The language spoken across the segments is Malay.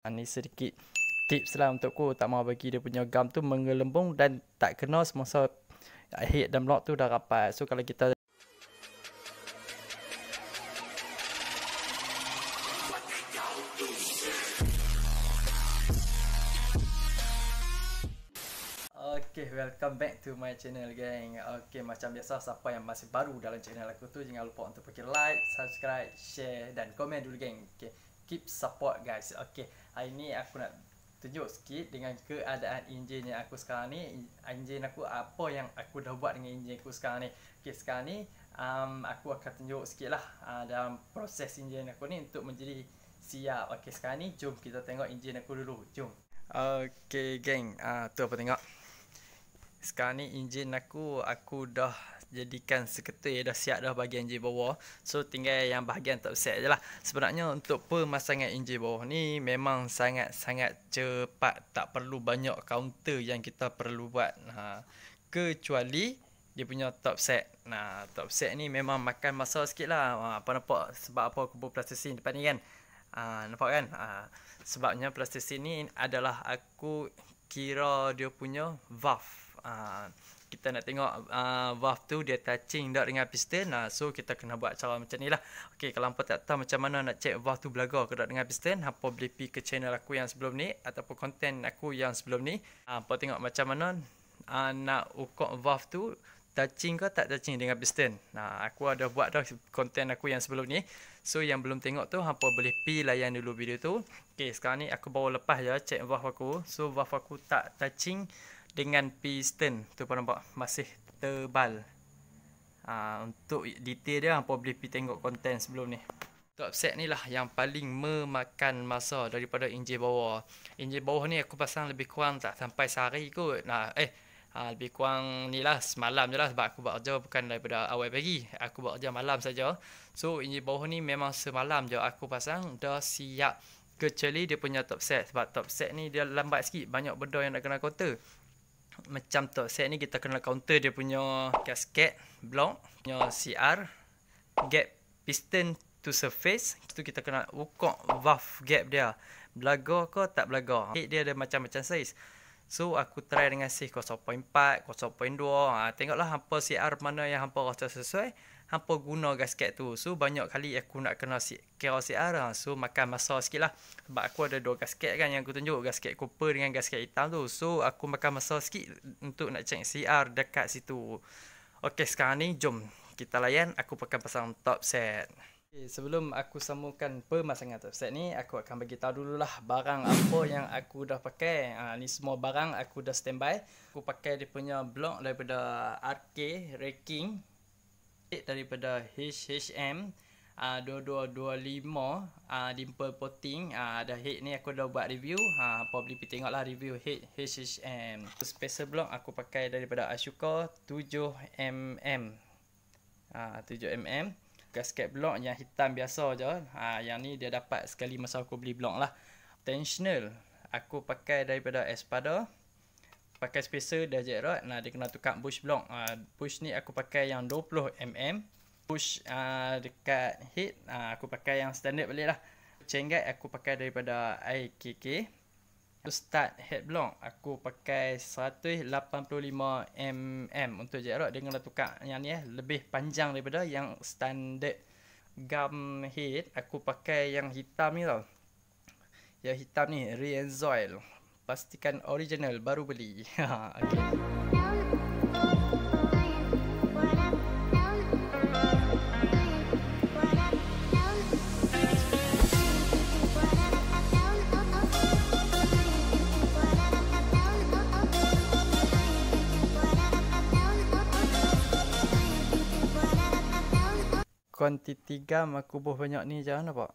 Ini sedikit tips lah untukku, tak mau bagi dia punya gam tu menggelembung dan tak kena semasa head dan block tu dah rapat. So kalau kita Okay, welcome back to my channel gang. Okay, macam biasa, siapa yang masih baru dalam channel aku tu, jangan lupa untuk pergi like, subscribe, share dan komen dulu gang. Okay, keep support guys. Okay, hari ni aku nak tunjuk sikit dengan keadaan enjin yang aku sekarang ni. Enjin aku, apa yang aku dah buat dengan enjin aku sekarang ni. Okay, sekarang ni aku akan tunjuk sikit lah dalam proses enjin aku ni untuk menjadi siap. Okay, sekarang ni jom kita tengok enjin aku dulu. Jom. Okay geng, tu apa tengok. Sekarang ni enjin aku dah jadikan seketul, dah siap dah bahagian enjin bawah. So tinggal yang bahagian top set je lah. Sebenarnya untuk pemasangan enjin bawah ni memang sangat-sangat cepat, tak perlu banyak counter yang kita perlu buat. Kecuali dia punya top set. Top set ni memang makan masa sikit lah. Apa nampak sebab apa aku buat plasticine depan ni kan. Nampak kan? Sebabnya plasticine ni adalah aku kira dia punya valve. Kita nak tengok valve tu dia touching tak dengan piston. So kita kena buat cara macam ni lah. Okay, kalau hampa tak tahu macam mana nak check valve tu belaga ke tak dengan piston, hampa boleh pergi ke channel aku yang sebelum ni ataupun konten aku yang sebelum ni. Hampa tengok macam mana nak ukur valve tu touching ke tak touching dengan piston. Aku ada buat dah konten aku yang sebelum ni. So yang belum tengok tu, hampa boleh pergi layan dulu video tu. Okay, sekarang ni aku baru lepas je check valve aku. So valve aku tak touching dengan piston tu, pun nampak masih tebal. Untuk detail dia hampa boleh pergi tengok konten sebelum ni. Top set ni lah yang paling memakan masa daripada enjin bawah. Enjin bawah ni aku pasang lebih kurang tak sampai sehari kot. Lebih kurang ni lah semalam je lah, sebab aku buat kerja bukan daripada awal pagi, aku buat kerja malam saja. So enjin bawah ni memang semalam je aku pasang dah siap, kecuali dia punya top set. Sebab top set ni dia lambat sikit, banyak benda yang nak kena counter. Macam top set ni kita kena counter dia punya gasket, block, punya CR, gap piston to surface. Itu kita kena ukur valve gap dia, belaga ke tak belaga. Head dia ada macam-macam saiz. So aku try dengan saiz 0.4, 0.2. Tengoklah hampa CR mana yang hampa rasa sesuai, hampa guna gasket tu. So banyak kali aku nak kena kira CR, so makan masa sikit lah. Sebab aku ada dua gasket kan yang aku tunjuk, gasket copper dengan gasket hitam tu. So aku makan masa sikit untuk nak check CR dekat situ. Okay, sekarang ni jom kita layan aku akan pasang top set. Okay, sebelum aku sambungkan pemasangan top set ni, aku akan bagi tahu dululah barang apa yang aku dah pakai. Ni semua barang aku dah standby. Aku pakai dia punya blok daripada RK Racking, daripada HHM 2225 dimple potting. Ada head ni aku dah buat review. Apa boleh pergi tengoklah review head HHM. Spacer block aku pakai daripada Ashoka 7mm. 7mm. Gasket block yang hitam biasa je. Yang ni dia dapat sekali masa aku beli block lah. Tensional aku pakai daripada Espada. Pakai spacer dah jet rod. Dia kena tukar bush block. Bush ni aku pakai yang 20mm. Bush dekat head aku pakai yang standard balik lah. Chain guide aku pakai daripada IKK. Start head block aku pakai 185mm untuk jet rod. Dia kena tukar yang ni lebih panjang daripada yang standard. Gum head aku pakai yang hitam ni tau. Yang hitam ni Rienzoil. Pastikan original, baru beli. Okay. Kuantiti gam aku buh banyak ni je, nampak?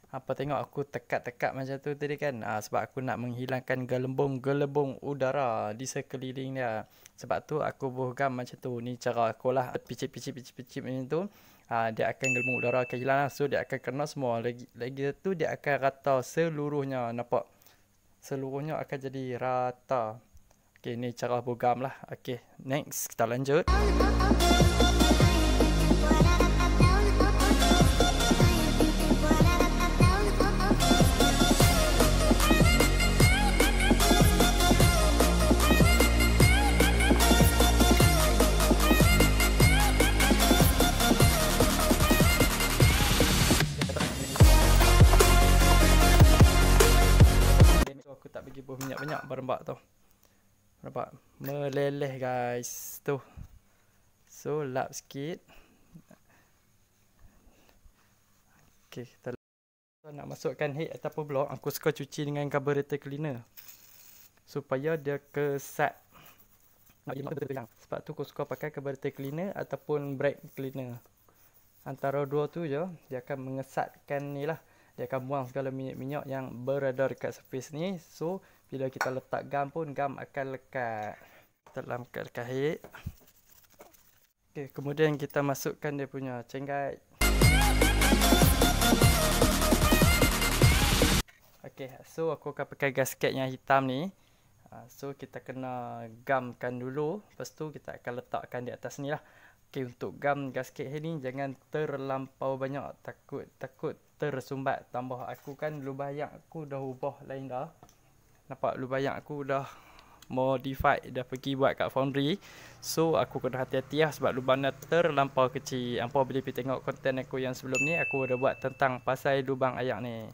Apa tengok aku tekat-tekat macam tu tadi kan. Sebab aku nak menghilangkan gelembung-gelembung udara di sekeliling dia. Sebab tu aku buh gam macam tu. Ni cara aku lah, picit-picit macam tu. Dia akan gelembung udara akan hilang lah. So dia akan kena semua. Lagi tu dia akan rata seluruhnya, nampak? Seluruhnya akan jadi rata. Okay, ni cara buh gam lah. Okay, next kita lanjut. bagi buah minyak banyak berembak tu. Nampak meleleh guys tu. So lap sikit. Okey, kita nak masukkan head ataupun block, aku suka cuci dengan carburetor cleaner supaya dia kesat. Sebab tu aku suka pakai carburetor cleaner ataupun brake cleaner. Antara dua tu je dia akan mengesatkan ni lah. Dia akan buang segala minyak-minyak yang berada dekat surface ni. So bila kita letak gam pun, gam akan lekat. Kita lekat head. Okay, kemudian kita masukkan dia punya cenggat. Okay, so aku akan pakai gasket yang hitam ni. So kita kena gamkan dulu. Lepas tu kita akan letakkan di atas ni lah. Okay, untuk gam gasket ni jangan terlampau banyak. Takut tersumbat. Tambah aku kan lubang aku dah ubah lain dah. Nampak lubang aku dah modified, dah pergi buat kat foundry. So aku kena hati-hati lah sebab lubang dah terlampau kecil. Hampa boleh pergi tengok konten aku yang sebelum ni, aku dah buat tentang pasal lubang ayak ni.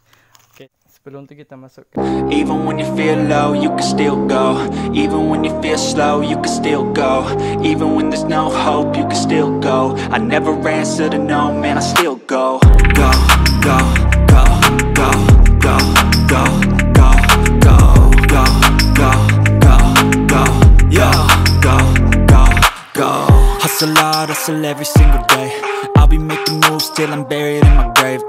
Okay, sebelum tu kita masuk. Even when you feel low, you can still go. Even when you feel slow, you can still go. Even when there's no hope, you can still go. I never answer to no, man, I still go. Go, go, go, go, go, go, go, go, go, go, go, go, yo, go, go, go. Hustle hard, hustle every single day. I'll be making moves till I'm buried in my grave.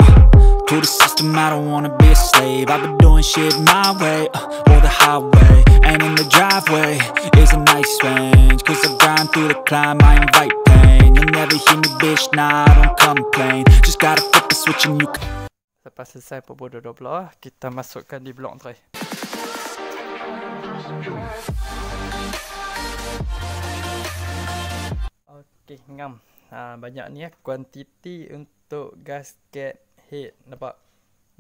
To the system, I don't wanna be a slave. I've been doing shit my way, or the highway. And in the driveway is a nice range. Cause I grind through the climb, I invite pain. You'll never hear me, bitch, nah, I don't complain. Just gotta flip the switch and you can. Lepas selesai pembuat dua blok, kita masukkan di blok tray. Okey, ngam. Banyak ni kuantiti untuk gasket head. Nampak?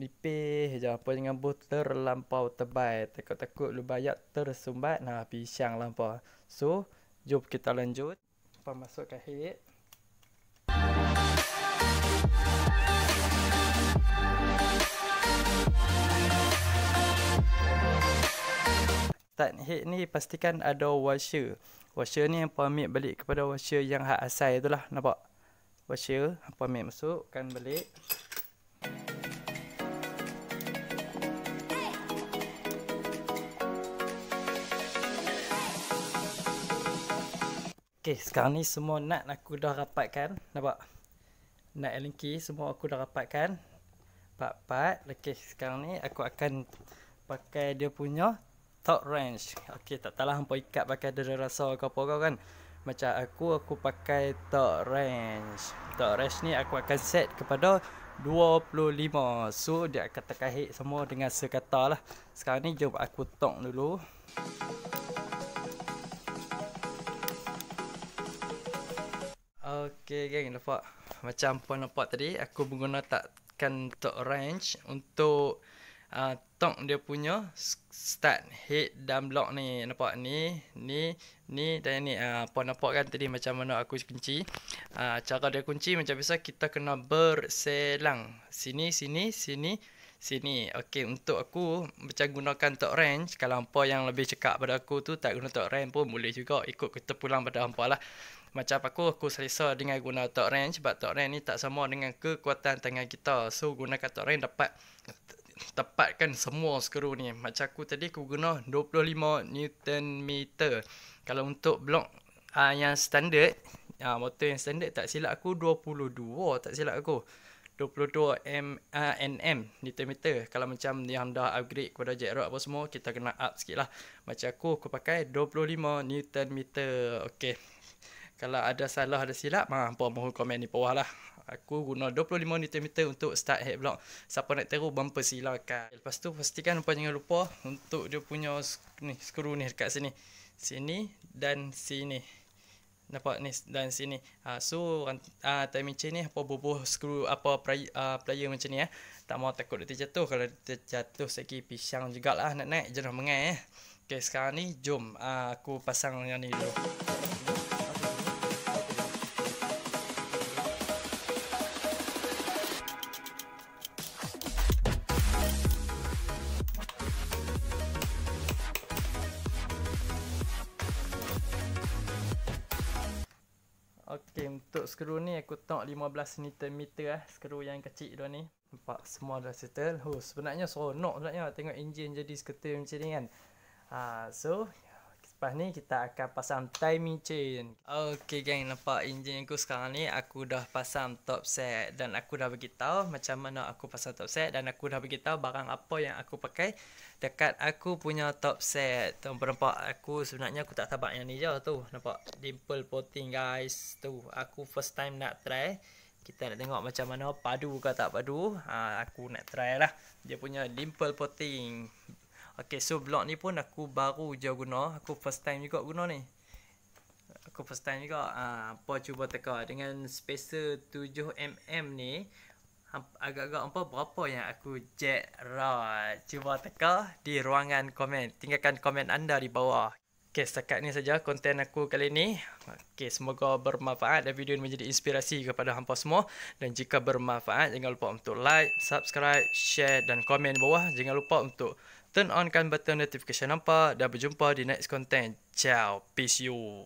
Nipis je. Apa jangan buat terlampau tebal. Takut-takut lubang ayak tersumbat. Nah, pisang lampau. So, jom kita lanjut. Masukkan head. Start head ni pastikan ada washer. Washer ni hampa ambil balik kepada washer yang hak asal tu lah. Nampak? Washer hampa ambil masukkan balik. Okay, sekarang ni semua nut aku dah rapatkan. Nampak? Nut Allen key semua aku dah rapatkan. Part-part. Okay, sekarang ni aku akan pakai dia punya torque wrench. Okay, tak tahulah hampa ikat pakai ada rasa ke apa kau kan. Macam aku pakai torque wrench. Torque wrench ni aku akan set kepada 25. So dia akan tekan head semua dengan sekata lah. Sekarang ni jom aku torque dulu. Okay geng, nampak macam apa nampak tadi, aku menggunakan torque wrench untuk torque dia punya start head dan block ni. Nampak ni dan ni. Apa nampak kan tadi macam mana aku kunci. Cara dia kunci macam biasa, kita kena berselang sini. Okey, untuk aku macam gunakan torque wrench. Kalau hampa yang lebih cekap pada aku tu tak guna torque wrench pun boleh juga, ikut kita pulang pada hampa lah. Macam aku selesa dengan guna torque wrench sebab torque wrench ni tak sama dengan kekuatan tangan kita. So gunakan torque wrench dapat tepatkan semua skru ni. Macam aku tadi aku guna 25 Nm. Kalau untuk blok yang standard, motor yang standard tak silap aku 22, tak silap aku 22 Nm. Kalau macam yang dah upgrade kepada jack rod apa semua, kita kena up sikit lah. Macam aku pakai 25 Nm. Okey, kalau ada salah ada silap, hampa mohon komen di bawah lah. Aku guna 25 Nm untuk start head block. Siapa nak taruh bumper silakan. Lepas tu pastikan hampa jangan lupa untuk dia punya skru ni dekat sini. Sini dan sini. Nampak ni dan sini. So timing chain ni hampa bubuh skru apa plier macam ni . Tak mau takut dia terjatuh. Kalau dia terjatuh segi pisang jugalah nak naik jangan mengai . Okey, sekarang ni jom aku pasang yang ni dulu. untuk skru ni aku tengok 15 Nm skru yang kecil dah ni. Nampak semua dah settle. Sebenarnya seronok sebenarnya tengok enjin jadi skeleton macam ni kan. So lepas ni kita akan pasang timing chain. Okay gang, nampak enjin aku sekarang ni aku dah pasang top set dan aku dah beritahu macam mana aku pasang top set dan aku dah beritahu barang apa yang aku pakai dekat aku punya top set. Nampak aku sebenarnya aku tak tabak yang ni je tu. Nampak dimple potting guys. Tu aku first time nak try. Kita nak tengok macam mana padu ke tak padu. Aku nak try lah dia punya dimple potting. Okay, so blok ni pun aku baru je guna. Aku first time juga guna ni. Aku first time juga. Apa cuba teka dengan spacer 7mm ni. Agak-agak apa berapa yang aku jet rod. Cuba teka di ruangan komen. Tinggalkan komen anda di bawah. Okay, setakat ni saja konten aku kali ni. Okay, semoga bermanfaat dan video ini menjadi inspirasi kepada hampa semua. Dan jika bermanfaat, jangan lupa untuk like, subscribe, share dan komen di bawah. Jangan lupa untuk turn on kan button notification hampa. Dan berjumpa di next content. Ciao, peace you.